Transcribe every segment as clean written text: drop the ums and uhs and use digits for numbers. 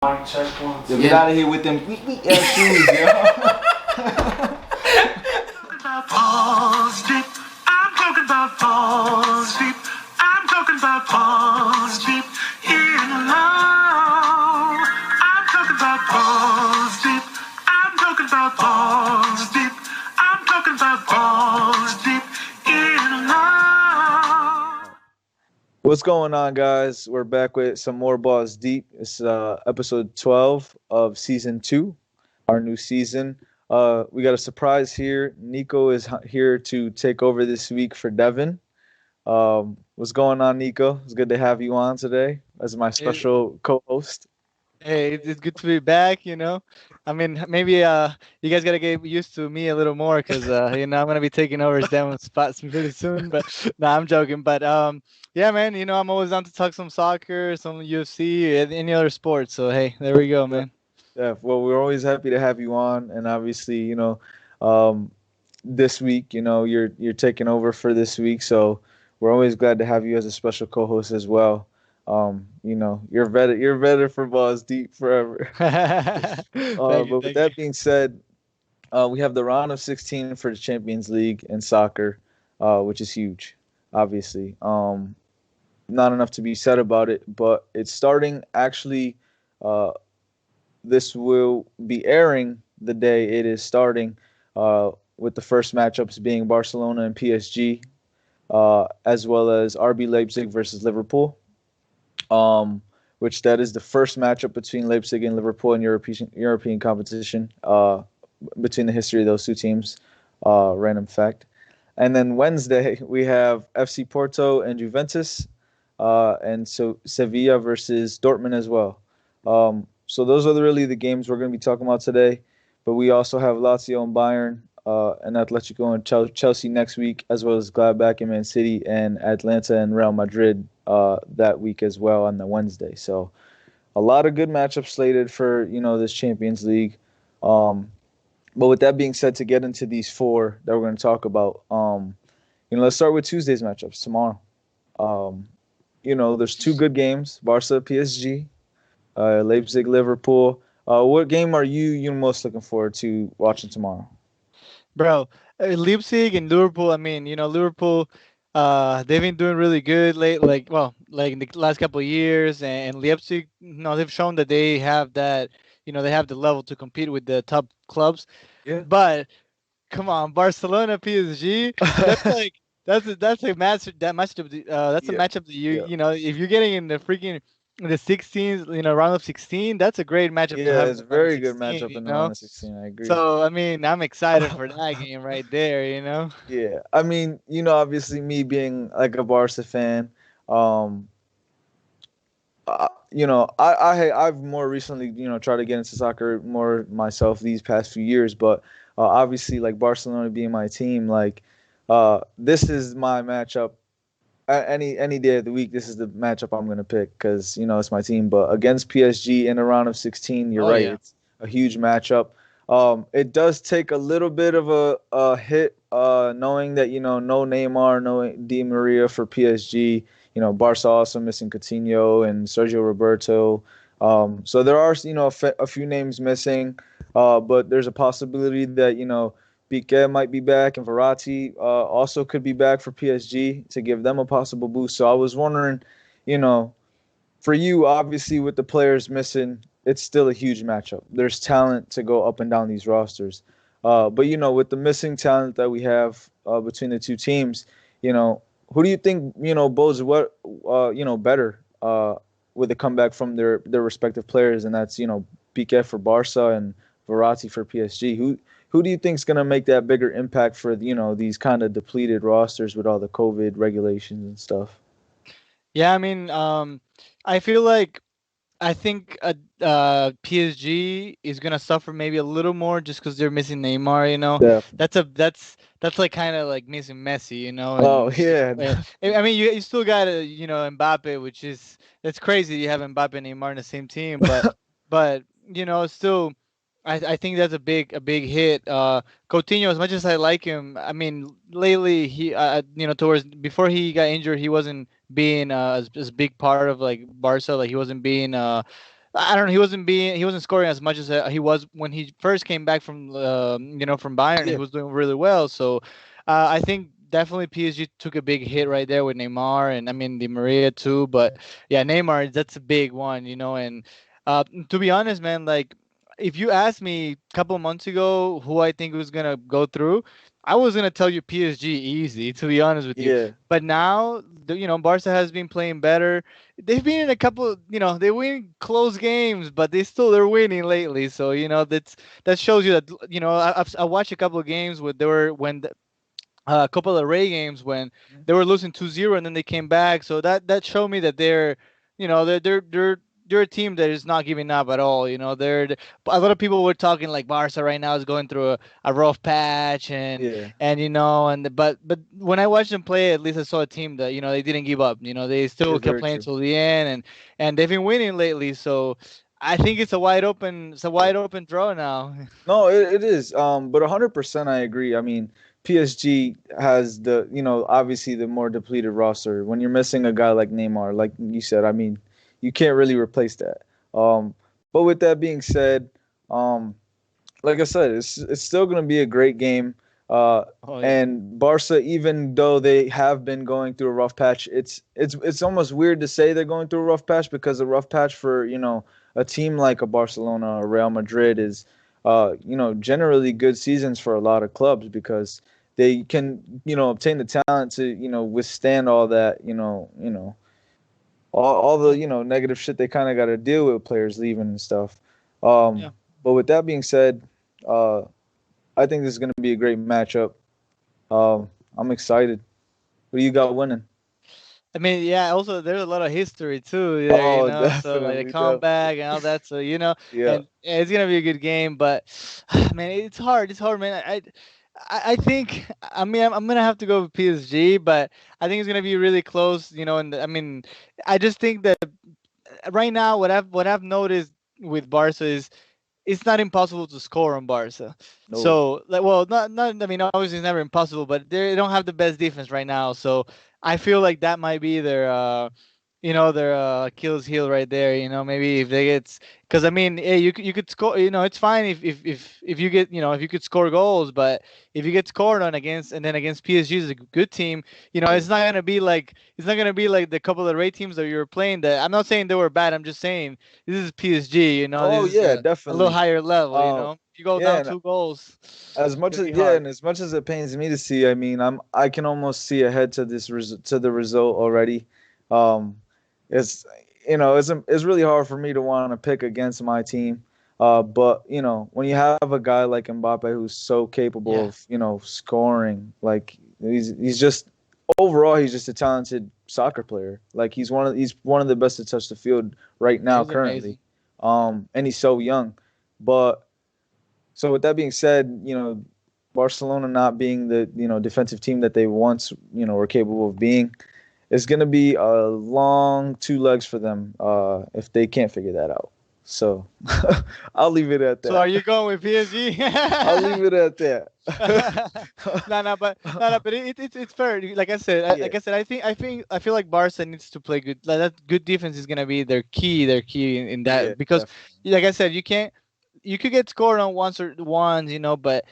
Mic check one, Yo, two. get out of here with them weak ass shoes, yo. Balls deep. I'm talking about balls deep. I'm talking about balls deep in love. I'm talking about balls deep. I'm talking about balls deep. I'm talking about balls deep in love. What's going on, guys? We're back with some more Balls Deep. It's episode 12 of season 2, our new season. We got a surprise here. Nico is here to take over this week for Devin. What's going on, Nico? It's good to have you on today as my It, special co-host. hey, it's good to be back. I mean, maybe you guys gotta get used to me a little more because I'm gonna be taking over Demon's spots pretty soon. But no, I'm joking. But yeah, man, I'm always down to talk some soccer, some UFC, any other sport. So hey, there we go, Yeah, man. yeah. Well, we're always happy to have you on, and obviously, um, this week, you're taking over for this week, so we're always glad to have you as a special co-host as well. You're better for Balls Deep forever. Thank you, But with thank you. that being said, we have the round of 16 for the Champions League in soccer, which is huge, obviously. Not enough to be said about it, but it's starting actually. This will be airing the day it is starting, with the first matchups being Barcelona and PSG, as well as RB Leipzig versus Liverpool. Which that is the first matchup between Leipzig and Liverpool in European competition, between the history of those two teams. Random fact. And then Wednesday we have FC Porto and Juventus, and so Sevilla versus Dortmund as well. So those are really the games we're going to be talking about today. But we also have Lazio and Bayern, and Atletico and Chelsea next week, as well as Gladbach and Man City and Atlanta and Real Madrid that week as well on the Wednesday. So a lot of good matchups slated for this Champions League. But with that being said, to get into these four that we're going to talk about, let's start with Tuesday's matchups tomorrow. Um, there's two good games: Barca, PSG, Leipzig, Liverpool. What game are you most looking forward to watching tomorrow? Bro, Leipzig and Liverpool. I mean, Liverpool, they've been doing really good late, like in the last couple of years, and Leipzig, they've shown that they have that, they have the level to compete with the top clubs. Yeah. But come on, Barcelona, PSG, that's like that's a match that matchup. That's a Yeah. matchup that Yeah. if you're getting in the freaking in the 16s, round of 16, that's a great matchup to Yeah, have in it's the a round of very good 16. matchup in the round of 16. I agree. So I mean, I'm excited for that game right there. Yeah, I mean, obviously me being like a Barca fan, um, I've more recently, tried to get into soccer more myself these past few years, but obviously, like Barcelona being my team, like this is my matchup. Any day of the week, this is the matchup I'm gonna pick because it's my team. But against PSG in a round of 16, you're Oh right, yeah. it's a huge matchup. It does take a little bit of a hit, knowing that no Neymar, no Di Maria for PSG. Barca also missing Coutinho and Sergio Roberto. So there are a few names missing, but there's a possibility that Piqué might be back, and Verratti also could be back for PSG to give them a possible boost. So I was wondering, you know, for you, obviously with the players missing, it's still a huge matchup. There's talent to go up and down these rosters, but with the missing talent that we have between the two teams, who do you think bodes what better with the comeback from their respective players, and that's Piqué for Barca and Verratti for PSG. Who do you think is going to make that bigger impact for these kind of depleted rosters with all the COVID regulations and stuff? Yeah, I mean, I feel like I think PSG is gonna suffer maybe a little more just because they're missing Neymar. Definitely. That's like kind of like missing Messi. Oh And yeah. I mean, you still got Mbappe, which is that's crazy. You have Mbappe and Neymar in the same team, but still. I think that's a big hit. Coutinho, as much as I like him, I mean, lately towards before he got injured, he wasn't being as big part of like Barca. Like he wasn't being I don't know. He wasn't scoring as much as he was when he first came back from from Bayern. He Yeah, was doing really well. So I think definitely PSG took a big hit right there with Neymar, and I mean Di Maria too. But yeah, Neymar, that's a big one, and to be honest, man, like if you asked me a couple of months ago who I think was gonna go through, I was gonna tell you PSG easy, to be honest with you. yeah, But now, Barca has been playing better. They've been in a couple, they win close games, but they're winning lately. So that shows you that I watched a couple of games where they were when a couple of Ray games when they were losing 2-0 and then they came back. So that showed me that they're, they're a team that is not giving up at all. A lot of people were talking like Barca right now is going through a rough patch yeah. but when I watched them play, at least I saw a team that they didn't give up. They still It's kept very playing true. till the end and they've been winning lately. So I think it's a wide open draw now. No, it is. But 100% I agree. I mean, PSG has the, obviously the more depleted roster. When you're missing a guy like Neymar, like you said, I mean, you can't really replace that. But with that being said, um, like I said, it's still going to be a great game. Oh yeah. And Barca, even though they have been going through a rough patch, it's almost weird to say they're going through a rough patch because a rough patch for a team like a Barcelona or Real Madrid is generally good seasons for a lot of clubs because they can obtain the talent to withstand all that all the negative shit they kind of got to deal with players leaving and stuff. Yeah. But with that being said, uh, I think this is going to be a great matchup. I'm excited. Who do you got winning? I mean, yeah. Also, there's a lot of history too there, Oh, So like the definitely, definitely. comeback and all that. So Yeah. and yeah, it's gonna be a good game. But man, it's hard. It's hard, man. I think. I mean, I'm gonna have to go with PSG, but I think it's gonna be really close. And I mean, I just think that right now, what I've noticed with Barca is it's not impossible to score on Barca. No. So, like, well, not. I mean, obviously, it's never impossible, but they don't have the best defense right now. So, I feel like that might be their Achilles heel right there. Maybe if they get, because I mean, hey, you could score. It's fine if you get, if you could score goals, but if you get scored on against and then against PSG is a good team, Yeah. it's not gonna be like the couple of Ray teams that you were playing. That I'm not saying they were bad. I'm just saying this is PSG. Oh This is yeah, a little definitely. higher level. Um, If you go yeah, down and 2 goals, as it's much gonna as be yeah, hard. and as much as it pains me to see, I mean, I can almost see ahead to to the result already. Um, it's it's really hard for me to want to pick against my team. But when you have a guy like Mbappe who's so capable Yeah, of scoring, like he's just overall he's just a talented soccer player. Like he's one of the best to touch the field right yeah, now he's currently. amazing. And he's so young, but so with that being said, Barcelona not being the defensive team that they once were capable of being, it's going to be a long two legs for them if they can't figure that out. So I'll leave it at So are that. you going with PSG? I'll leave it at that. No, but it's fair. Like I said, Yeah, I feel like Barca needs to play good. Like that good defense is gonna be their key in yeah, that because, definitely. like I said, you could get scored on ones, but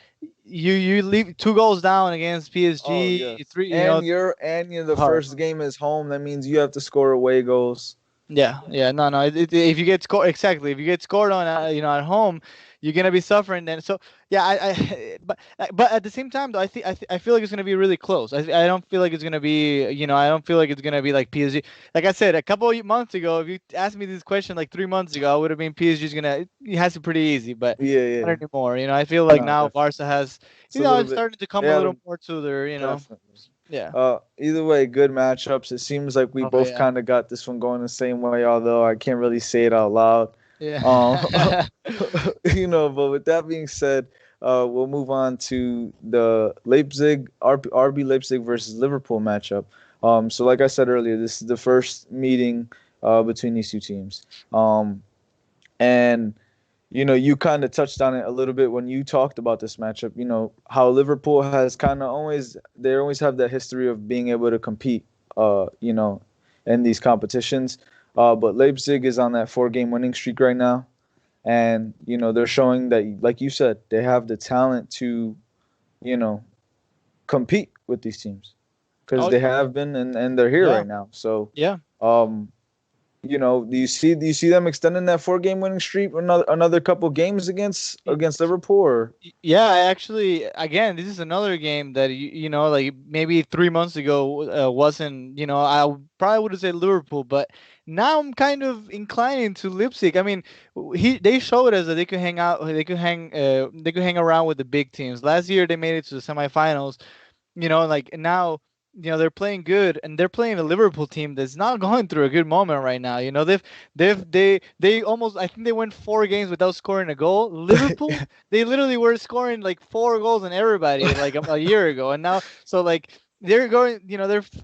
you leave 2 goals down against Oh PSG, yes, three, and you're the hard. first game is home. That means you have to score away goals. Yeah, yeah, no. If you get scored exactly, if you get scored on, at home, you're gonna be suffering. Then, so yeah, but at the same time, though, I feel like it's gonna be really close. I don't feel like it's gonna be, I don't feel like it's gonna be like PSG. Like I said, a couple of months ago, if you asked me this question like 3 months ago, I would have been PSG's gonna. It has to be pretty easy, but Yeah, not yeah. anymore. I feel like No, now definitely. Barca has, It's a little it's bit. starting to They come a had little a more to their, definitely. yeah. Either way, good matchups. It seems like we Oh both yeah, kind of got this one going the same way, although I can't really say it out loud. Um, yeah. but with that being said, we'll move on to the Leipzig RB Leipzig versus Liverpool matchup. So like I said earlier, this is the first meeting between these two teams. And you kind of touched on it a little bit when you talked about this matchup. How Liverpool has kind of they always have that history of being able to compete. In these competitions. But Leipzig is on that 4-game winning streak right now, and they're showing that, like you said, they have the talent to compete with these teams because Oh, they have been and they're here yeah, right now. So, yeah. um, do you see them extending that 4-game winning streak another couple games against Liverpool? Or? Yeah, I actually, again, this is another game that like maybe 3 months ago wasn't, I probably would have said Liverpool, but now I'm kind of inclining to Leipzig. I mean, they showed us that they could hang out, they could hang around with the big teams. Last year they made it to the semifinals. Like now, they're playing good, and they're playing a Liverpool team that's not going through a good moment right now. They almost, I think they went 4 games without scoring a goal. Liverpool, they literally were scoring like 4 goals on everybody like a year ago, and now so like they're going,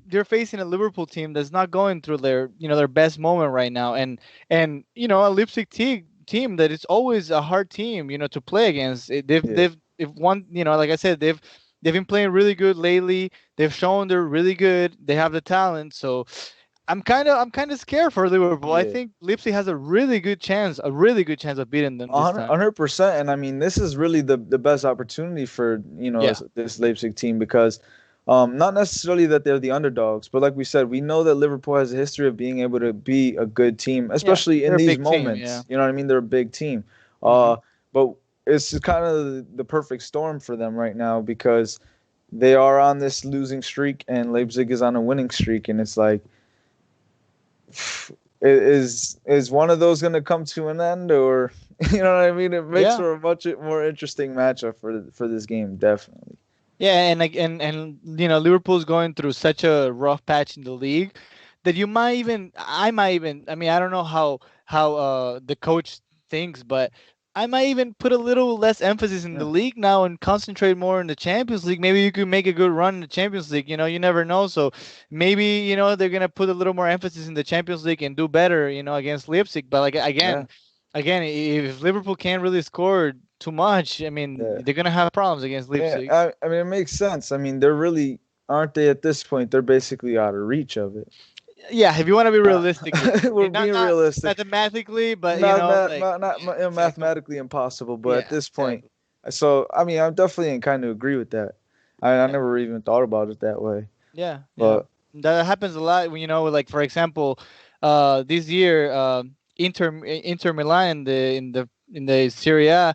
they're facing a Liverpool team that's not going through their best moment right now, and a Leipzig team that is always a hard team, to play against. Yeah. They've won, like I said, they've been playing really good lately. They've shown they're really good. They have the talent. So I'm kind of scared for Liverpool. I Yeah. think Leipzig has a really good chance of beating them this time. 100%. And I mean, this is really the best opportunity for Yeah, this Leipzig team because not necessarily that they're the underdogs, but like we said, we know that Liverpool has a history of being able to be a good team, yeah, especially in they're a these big team. Yeah. moments. You know what I mean? They're a big team. Hmm. But it's kind of the perfect storm for them right now because they are on this losing streak and Leipzig is on a winning streak, and it's like, is one of those going to come to an end, or you know what I mean? It makes Yeah. for a much more interesting matchup for this game, definitely. Yeah, and like and Liverpool's going through such a rough patch in the league that I might even, I mean, I don't know how the coach thinks, but I might even put a little less emphasis in the Yeah. league now and concentrate more in the Champions League. Maybe you could make a good run in the Champions League, you never know. So maybe, they're gonna put a little more emphasis in the Champions League and do better, against Leipzig. But like Yeah. again, if Liverpool can't really score too much, I mean, Yeah. they're gonna have problems against Yeah, Leipzig. I mean, it makes sense. I mean, they're really, aren't they at this point? They're basically out of reach of it. Yeah, if you want to be Uh, realistic, yeah. I we're mean, being not realistic. mathematically, but Not like exactly. mathematically impossible, but at Yeah, this point, exactly. so I mean, I'm definitely kind of agree with that. I Yeah, never even thought about it that way, yeah, yeah. but That happens a lot when like for example, this year, Inter Milan in the Serie A,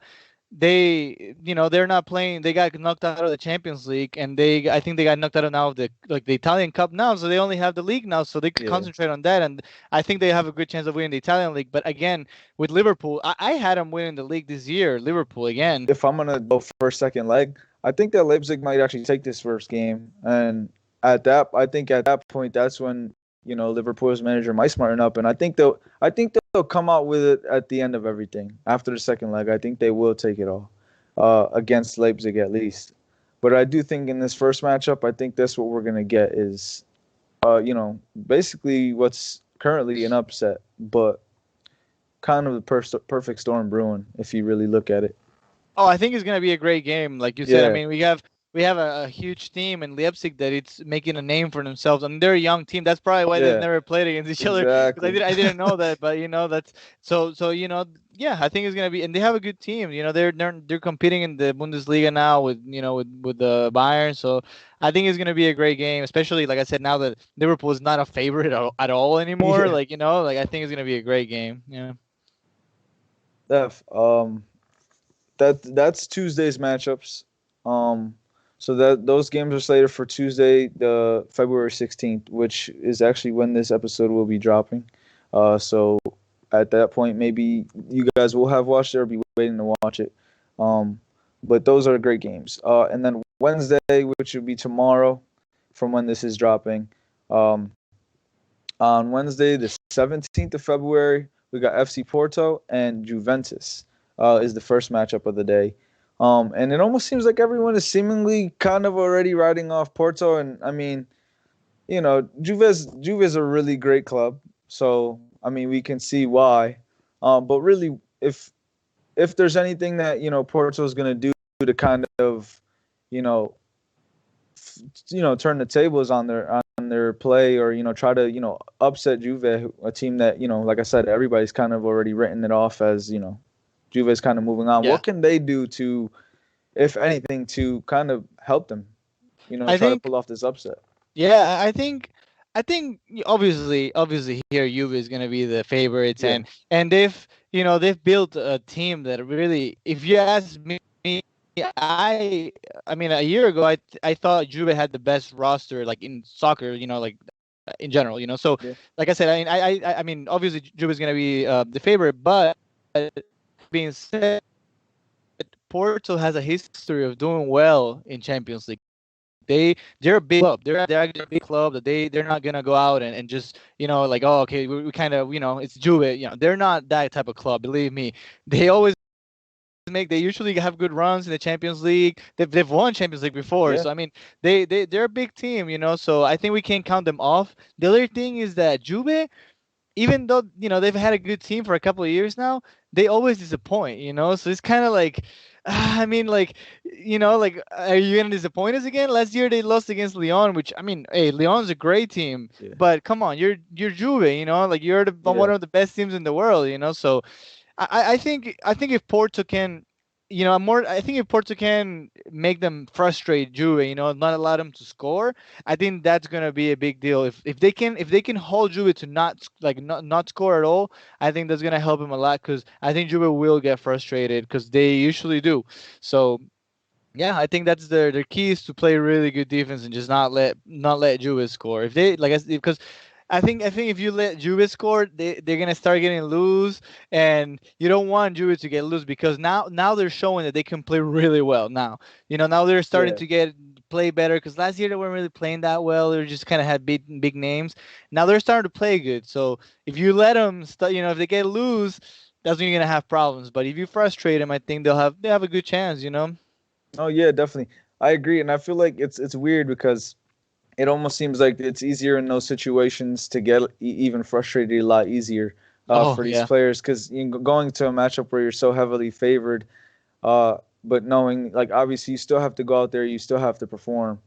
they're not playing. They got knocked out of the Champions League, and I think they got knocked out of now of the Italian Cup now, so they only have the league now, so they could yeah. concentrate on that, and I think they have a good chance of winning the Italian league. But again, with Liverpool, I had them winning the league this year. Liverpool again. If I'm gonna go first, second leg, I think that Leipzig might actually take this first game, and I think at that point, that's when Liverpool's manager might smarten up, and I think they'll come out with it at the end of everything after the second leg. I think they will take it all against Leipzig at least. But I do think in this first matchup, I think that's what we're gonna get is, basically what's currently an upset, but kind of the perfect storm brewing if you really look at it. Oh, I think it's gonna be a great game. Like you said, I Yeah, mean, we have a huge team in Leipzig that it's making a name for themselves. I mean, they're a young team. That's probably why they've yeah, never played against each other. Because exactly. I didn't know that, but that's so yeah, I think it's gonna be, and they have a good team. They're competing in the Bundesliga now with the Bayern. So I think it's gonna be a great game, especially like I said, now that Liverpool is not a favorite at all anymore. Yeah, Like like I think it's gonna be a great game. Yeah. Def. That's Tuesday's matchups. Um, so that those games are slated for Tuesday, the February 16th, which is actually when this episode will be dropping. So at that point, maybe you guys will have watched it or be waiting to watch it. Um, but those are great games. And then Wednesday, which will be tomorrow, from when this is dropping. Um, on Wednesday, the 17th of February, we got FC Porto and Juventus. Is the first matchup of the day. And it almost seems like everyone is seemingly kind of already riding off Porto. And I mean, Juve's a really great club. So I mean, we can see why. But really, if there's anything that Porto is going to do to kind of, you know, turn the tables on soften their play or try to upset Juve, a team that like I said, everybody's kind of already written it off as Juve's kind of moving on. Yeah. What can they do to, if anything, to kind of help them, I try to think pull off this upset? Yeah, I think obviously here Juve is gonna be the favorites, Yeah, and they've built a team that really, if you ask me, I mean a year ago I thought Juve had the best roster like in soccer, like in general, So yeah, like I said, I mean obviously Juve is gonna be the favorite, but being said, Porto has a history of doing well in Champions League. They're a big club. They're actually a big club that they're not gonna go out and just like, oh, okay, we kind of it's Juve. They're not that type of club. Believe me, they always they usually have good runs in the Champions League. They've won Champions League before, yeah, so I mean they're a big team. So I think we can't count them off. The other thing is that Juve, even though they've had a good team for a couple of years now, they always disappoint. So it's kind of like, I mean, like, like, are you gonna disappoint us again? Last year they lost against Lyon, which, I mean, hey, Lyon's a great team, yeah, but come on, you're Juve, like you're yeah. one of the best teams in the world. So I think if Porto can, I think if Porto can make them frustrate Juve, not allow them to score, I think that's gonna be a big deal. If they can hold Juve to not score at all, I think that's gonna help him a lot because I think Juve will get frustrated because they usually do. So yeah, I think that's their key is to play really good defense and just not let Juve score. If they like, because I think if you let Juve score, they're gonna start getting loose, and you don't want Juve to get loose because now they're showing that they can play really well. Now they're starting Yeah. to play better because last year they weren't really playing that well. They just kind of had big names. Now they're starting to play good. So if you let them, if they get loose, that's when you're gonna have problems. But if you frustrate them, I think they have a good chance. Oh yeah, definitely. I agree, and I feel like it's weird because it almost seems like it's easier in those situations to get even frustrated a lot easier Oh for these yeah. players because going to a matchup where you're so heavily favored, but knowing like obviously you still have to go out there, you still have to perform.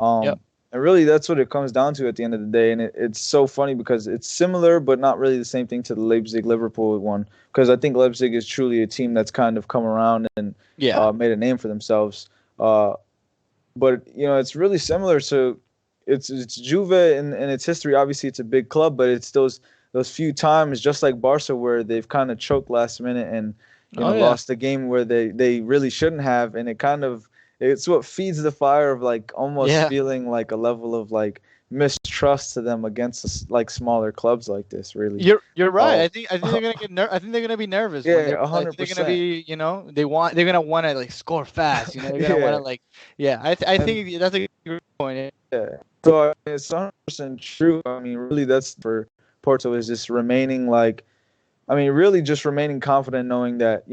Yep. And really, that's what it comes down to at the end of the day. And it's so funny because it's similar, but not really the same thing to the Leipzig Liverpool one. Because I think Leipzig is truly a team that's kind of come around and Yeah. made a name for themselves. But it's really similar to it's Juve in its history. Obviously, it's a big club, but it's those few times, just like Barca, where they've kind of choked last minute and Oh yeah. lost a game where they really shouldn't have, and it's what feeds the fire of like almost Yeah. feeling like a level of like mistrust to them against like smaller clubs like this. Really, You're right. uh, I think they're gonna I think they're gonna be nervous when yeah, a I hundred think they're gonna percent, be they're gonna want to like score fast. They're gonna want yeah, to like yeah. I and think that's a good point. yeah. So I mean, it's 100% true. I mean, really, that's for Porto is just remaining like, I mean, really just remaining confident, knowing that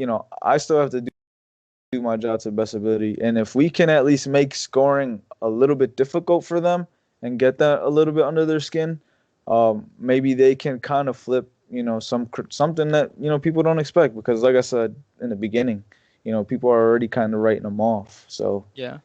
I still have to do my job to the best ability, and if we can at least make scoring a little bit difficult for them and get that a little bit under their skin, maybe they can kind of flip, something that people don't expect because, like I said in the beginning, people are already kind of writing them off. So Yeah.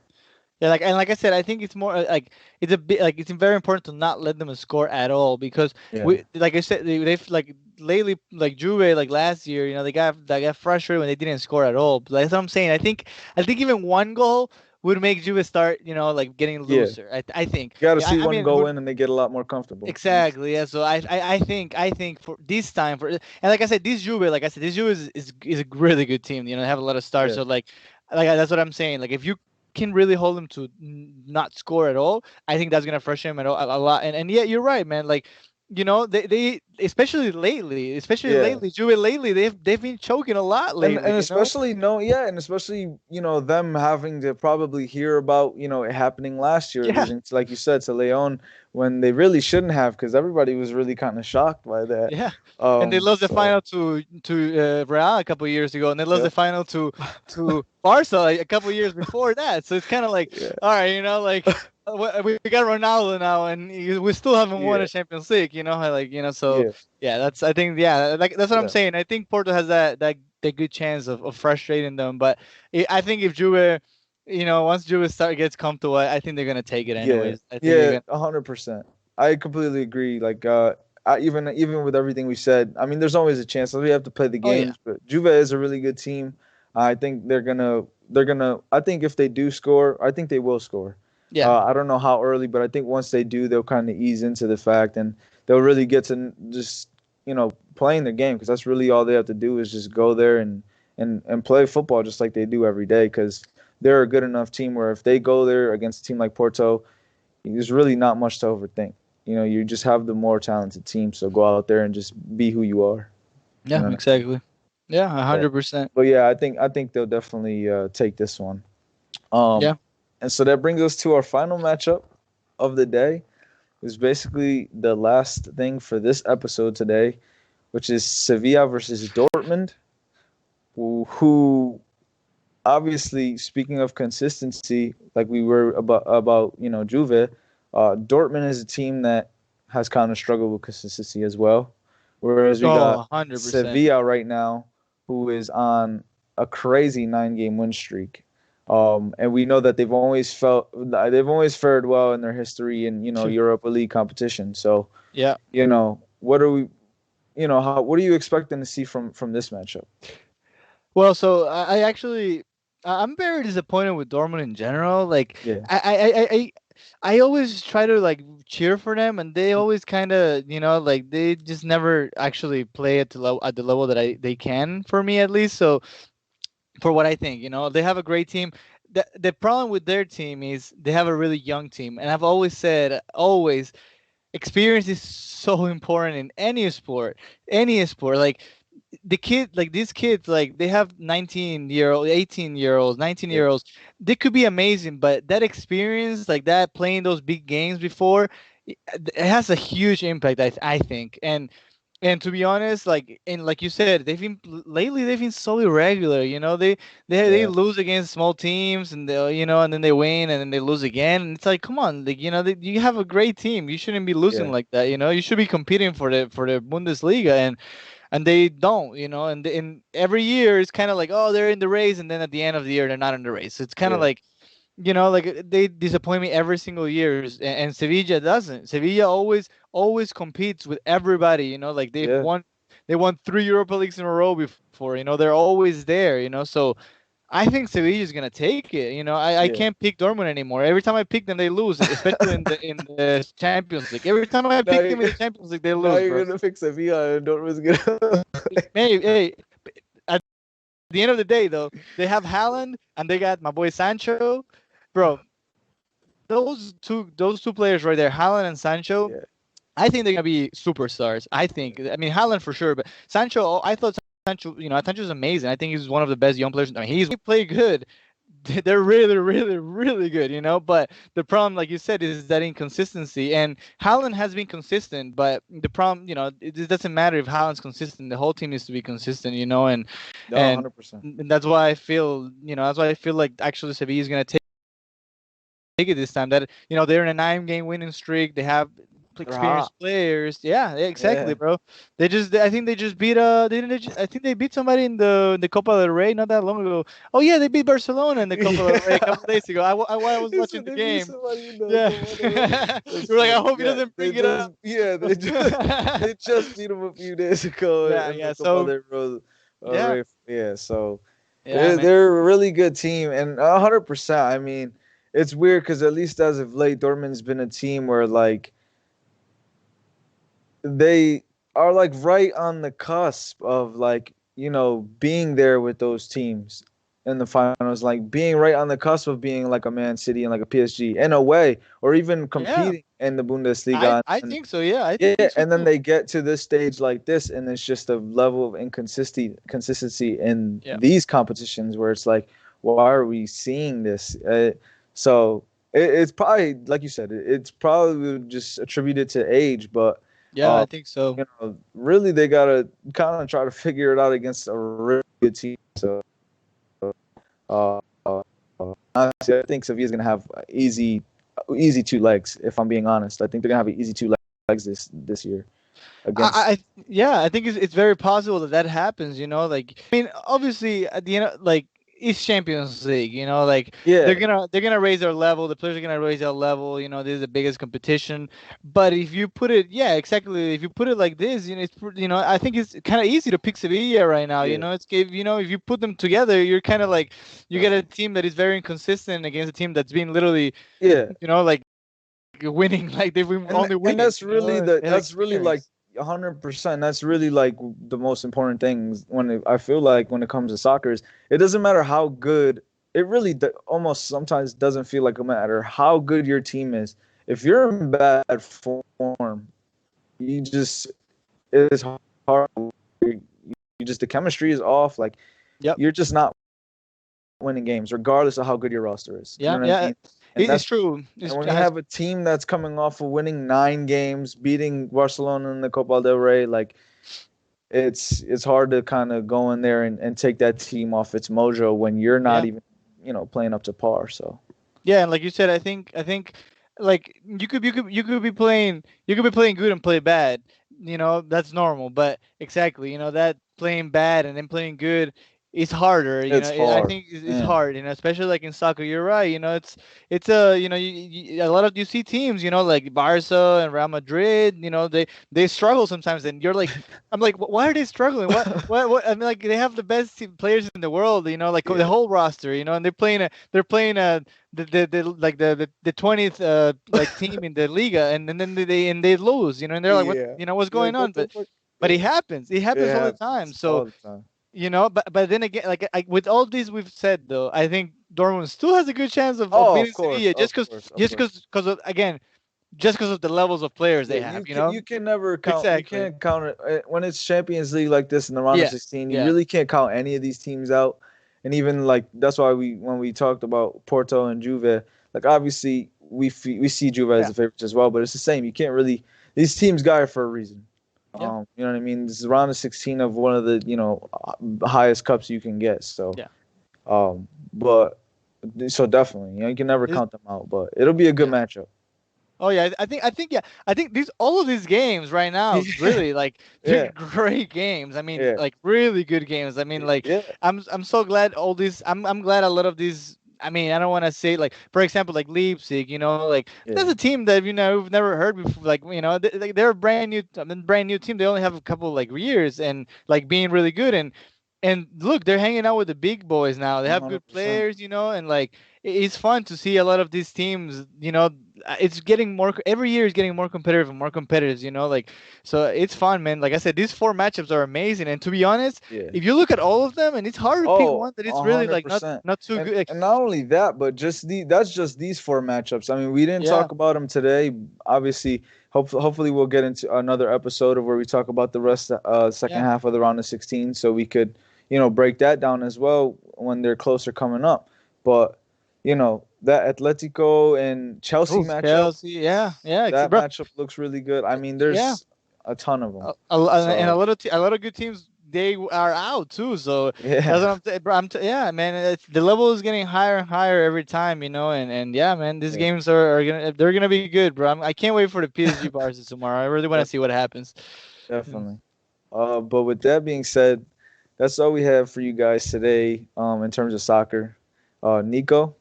Yeah, like I said, I think it's more like it's a bit like it's very important to not let them score at all because yeah, like I said, they've like lately like Juve like last year, they got frustrated when they didn't score at all. But that's what I'm saying. I think even one goal would make Juve start like getting yeah, looser. I think. you got to Yeah, see I one mean, go in and they get a lot more comfortable. exactly. Yeah. So I think for this time and like I said, this Juve is a really good team. They have a lot of stars. Yeah, So like that's what I'm saying. Like if you can really hold them to not score at all, I think that's gonna frustrate him a lot. And yeah, you're right, man. Like they especially yeah. lately, Juve lately they've been choking a lot lately. And especially no, yeah, and especially them having to probably hear about it happening last year, Yeah. losing to, like you said, to Leon when they really shouldn't have because everybody was really kind of shocked by that. Yeah, and they lost the So final to Real a couple of years ago, and they lost yeah, the final to Barca like, a couple of years before that. So it's kind of like, yeah, all right, like we got Ronaldo now, and we still haven't won yeah, a Champions League. So yeah, yeah, I think like that's what I'm yeah, saying. I think Porto has that good chance of frustrating them, but I think if Juve, once Juve gets comfortable, I think they're gonna take it yeah, anyways. I think they're yeah, gonna. 100%. I completely agree. Like, even with everything we said, I mean, there's always a chance. We have to play the Oh yeah, games, but Juve is a really good team. I think they're gonna. I think if they do score, I think they will score. yeah, I don't know how early, but I think once they do, they'll kind of ease into the fact, and they'll really get to just playing the game, because that's really all they have to do is just go there and play football just like they do every day. Because they're a good enough team where if they go there against a team like Porto, there's really not much to overthink. You just have the more talented team, so go out there and just be who you are. You yeah, know? exactly. Yeah, Yeah. 100%. But yeah, I think they'll definitely take this one. Um, Yeah. and so that brings us to our final matchup of the day. Is basically the last thing for this episode today, which is Sevilla versus Dortmund, who obviously, speaking of consistency, like we were about Juve, Dortmund is a team that has kind of struggled with consistency as well. Whereas we Oh, got 100%. Sevilla right now, who is on a crazy 9-game win streak. And we know that they've always fared well in their history in Europa League competition. So Yeah. what are we what are you expecting to see from this matchup? Well, so I actually I'm very disappointed with Dortmund in general. Like Yeah. I always try to like cheer for them, and they always kind of like they just never actually play at the level that they can, for me at least. So for what I think, they have a great team. The problem with their team is they have a really young team, and I've always said, always, experience is so important in any sport. Any sport, like these kids, like they have 19-year-old, 18-year-olds, 19 Yeah. year olds They could be amazing, but that experience, like that, playing those big games before, it has a huge impact, I think. And to be honest, like you said, they've been so irregular. They Yeah. lose against small teams, and and then they win, and then they lose again. And it's like, come on, like you have a great team. You shouldn't be losing Yeah. like that. You should be competing for the Bundesliga, and they don't. And every year it's kind of like, oh, they're in the race, and then at the end of the year they're not in the race. So it's kind of Yeah. like, like they disappoint me every single year, and Sevilla doesn't. Sevilla always competes with everybody. Like Yeah. they won 3 Europa Leagues in a row before. They're always there. So I think Sevilla is gonna take it. I Yeah. can't pick Dortmund anymore. Every time I pick them, they lose, especially in the Champions League. Every time I now pick them in you're the Champions League, they now lose, bro. you're gonna fix Sevilla and Dortmund's gonna. Hey, at the end of the day, though, they have Haaland and they got my boy Sancho, bro. Those two players right there, Haaland and Sancho, Yeah. I think they're gonna be superstars. I think. I mean, Haaland for sure, but Sancho, I thought Sancho, Sancho's amazing. I think he's one of the best young players. I mean, he played good. They're really, really, really good. But the problem, like you said, is that inconsistency. And Haaland has been consistent, but the problem, it doesn't matter if Haaland's consistent. The whole team needs to be consistent. And No, and 100%. and that's why I feel, like actually Sevilla is gonna take it this time. That they're in a 9-game winning streak. They have They're hot. experienced players. Yeah, exactly, Yeah. bro. I think they just beat I think they beat somebody in the Copa del Rey not that long ago. Oh yeah, they beat Barcelona in the Copa del Rey a couple days ago. I was He watching said the they beat game. somebody in the Yeah. That's You're like, I funny. hope he Yeah, doesn't they bring it up. just yeah they just beat him a few days ago Yeah, in yeah. the Copa So del Rey. yeah, Yeah, so yeah, they're man. they're a really good team, and 100%. I mean, it's weird because at least as of late, Dortmund's been a team where like they are like right on the cusp of like being there with those teams in the finals, like being right on the cusp of being like a Man City and like a PSG in a way, or even Yeah, competing in the I Bundesliga. I And think so. Yeah, I yeah, think so and then too. they get to this stage like this, and it's just a level of consistency in Yeah. these competitions where it's like, why are we seeing this? So it's probably like you said, it's probably just attributed to age, but Yeah, I uh, think so. really they gotta kind of try to figure it out against a really good team. So uh, uh, honestly, I think Sevilla's gonna have easy two legs. If I'm being honest, I think they're gonna have an easy two legs this year against. Yeah, I think it's very possible that happens. Like, I mean, obviously at the end, like it's Champions League, you know, like Yeah, they're gonna raise their level. The players are gonna raise their level. You know, this is the biggest competition. But if you put it, yeah, exactly. If you put it like this, you know, I think it's kind of easy to pick Sevilla right now. You yeah, know, if you put them together, you're kind of like you get a definitely. team that is very inconsistent against a team that's been literally, Yeah, like winning, like they've been only and winning. that's You know, really and they have that's really like experience. 100%. That's really like the most important things I feel like when it comes to soccer is it doesn't matter how good. It really almost sometimes doesn't feel like no matter how good your team is. If you're in bad form, you just it's hard. You just the chemistry is off. Like Yep. you're just not winning games, regardless of how good your roster is. You Yeah. know what I Yeah. mean? And It's that's true. and when you have a team that's coming off of winning 9 games, beating Barcelona in the Copa del Rey, like it's hard to kind of go in there and take that team off its mojo when you're not Yeah. even playing up to par. So Yeah, and like you said, I think like you could be playing good and play bad. You know, that's normal. But exactly, that playing bad and then playing good is harder. it's I hard. think it's Yeah. hard. Especially like in soccer. You're right. It's a a lot of you see teams. Like Barca and Real Madrid. They struggle sometimes, and you're like, I'm like, why are they struggling? What? I mean, like they have the best players in the world. Like the Yeah. whole roster. And they're playing the 20th like team in the Liga, and then they lose, and they're like, Yeah. what's You're going like, on? what the But fuck? it Yeah. happens. It It happens all the time. happens So all the time. but then again, like with all this we've said though, I think Dortmund still has a good chance of Oh, beating of course, Sevilla of course, of course. of again just because of the levels of players Yeah, they have. you can never count. You Exactly. can't count it when it's Champions League like this in the round of Yeah. 16. You Yeah. really can't count any of these teams out. And even like that's why when we talked about Porto and Juve, like obviously we see Juve as Yeah. the favorites as well, but it's the same. You can't really these teams got it for a reason. Yeah. You know what I mean? This is round of 16 of one of the highest cups you can get. So Yeah. but so definitely you can never This, count them out. But it'll be a good yeah. matchup. Oh yeah, I think these all of these games right now Yeah, really like they're yeah, great games. I mean, yeah, like really good games. I mean, like yeah. I'm so glad all these. I'm glad a lot of these. I mean, I don't want to say like, for example, like Leipzig. Like Yeah. that's a team that we've never heard before. Like they're a brand new, brand new team. They only have a couple like years and like being really good and look, they're hanging out with the big boys now. They have good 100%. players, and like it's fun to see a lot of these teams. It's getting more every year is getting more competitive and more competitive. Like so it's fun, man. Like I said, these four matchups are amazing. And to be honest, Yeah. if you look at all of them, and it's hard to pick Oh, one that is a really hundred like not percent. not too And good. Like, and not only that, but just that's just these 4 matchups. I mean, we didn't yeah, talk about them today. Obviously, hopefully we'll get into another episode of where we talk about the rest second yeah, half of the round of 16 so we could, break that down as well when they're closer coming up. But, that Atletico and Chelsea oh, matchup, Chelsea, yeah, yeah, that bro, matchup looks really good. I mean, yeah. there's a ton of them. And So, a lot of good teams they are out too. So that's yeah. what I'm saying, bro. Yeah, man. The level is getting higher and higher every time, and yeah, man. These Yeah, games they're gonna be good, bro. I can't wait for the PSG Barca tomorrow. I really want to see what happens. definitely. But with that being said, that's all we have for you guys today in terms of soccer. Nico,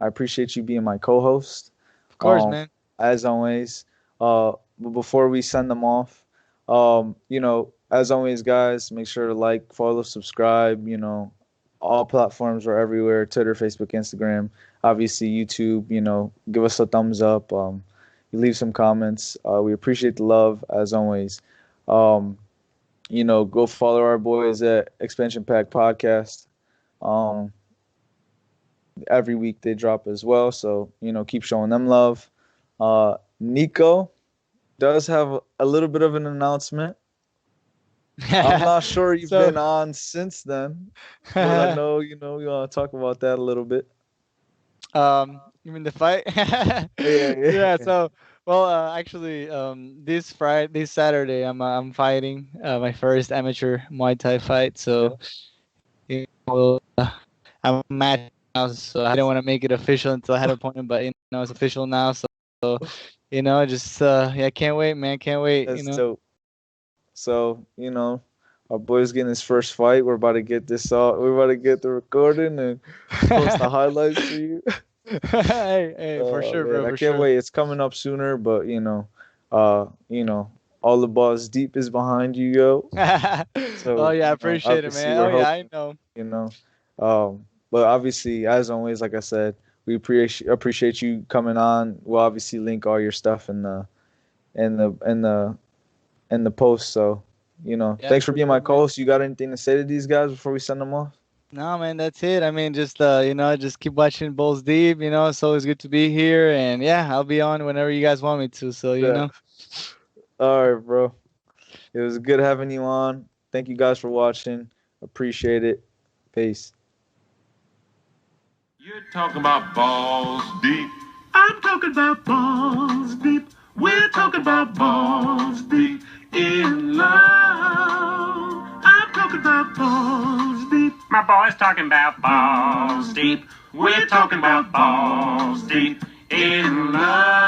I appreciate you being my co-host. Of course, Um, man. as always. But before we send them off, as always, guys, make sure to like, follow, subscribe. All platforms are everywhere: Twitter, Facebook, Instagram. Obviously, YouTube. Give us a thumbs up. You leave some comments. We appreciate the love as always. Um, go follow our boys at Expansion Pack Podcast. Um, every week they drop as well, so keep showing them love. Nico does have a little bit of an announcement. I'm not sure you've So, been on since then, but I know we want to talk about that a little bit. you mean the fight? Yeah, yeah, Yeah. yeah. So, well, actually, this Saturday, I'm fighting my first amateur Muay Thai fight. Yeah. So, well, I'm match now, so I didn't want to make it official until I had an appointment, but it's official now. So just yeah, can't wait, man, can't wait. That's dope. So Our boy's getting his first fight. We're about to get this all. We're about to get the recording and post the highlights for you. Hey, for sure, Man, bro, I for can't sure. wait. It's coming up sooner, but all the balls deep is behind you, yo. Oh So, yeah, I appreciate it, obviously man. Oh we're yeah, I hoping, know. you know. But obviously, as always, like I said, we appreciate you coming on. We'll obviously link all your stuff in the in the in the post. So, Yeah, thanks for for being sure, my man. co-host. You got anything to say to these guys before we send them off? No, man, that's it. I mean, just just keep watching Bulls Deep. It's always good to be here, and yeah, I'll be on whenever you guys want me to. So, Yeah. All right, bro. It was good having you on. Thank you guys for watching. Appreciate it. Peace. You're talking about balls deep. I'm talking about balls deep. We're talking about balls deep in love. I'm talking about balls deep. My boy's talking about balls deep. We're talking about balls deep in love.